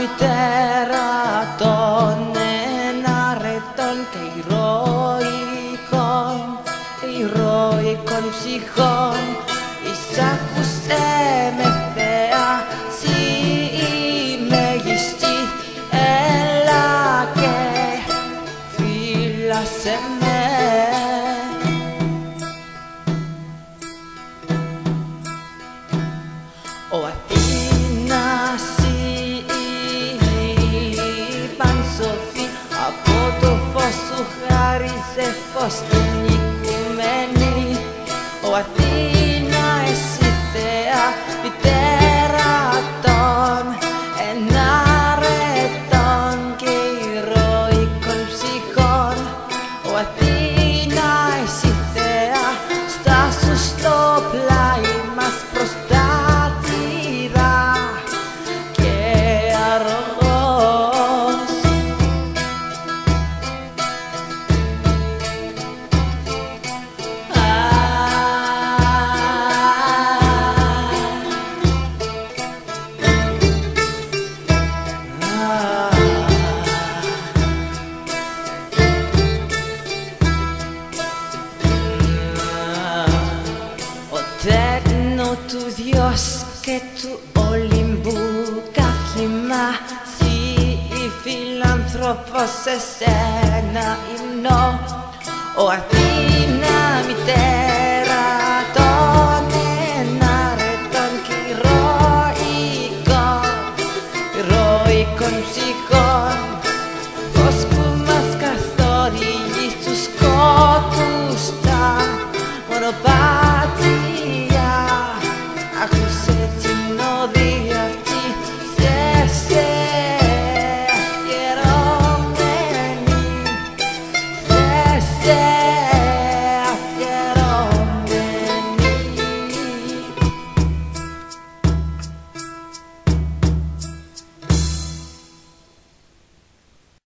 μητέρα των εναρετών και ηρωικών ψυχών. Εισάκουσε με Θεά, σύ η μέγιστη, έλα και φύλασε με. Ο Αθήνας είπαν σοφή, από το φως σου χάριζε φως στην οικουμένη. Ο Αθήνα εσύ Θεά, μητέρα των εναρετών και ηρωικών ψυχών. Ο Αθήνα εσύ Θεά, στάσου στο πλάι μας προστάτηρα και αργός. Τέκνο του Διός και του Ολυμπού καύχημα, σύ η φιλανθρώπος σε σένα υμνώ. Ο Αθήνα μητέρα των εναρετών και ηρωικών ψυχών, φως που μας καθοδηγεί στους σκότους τα μονοπάτια.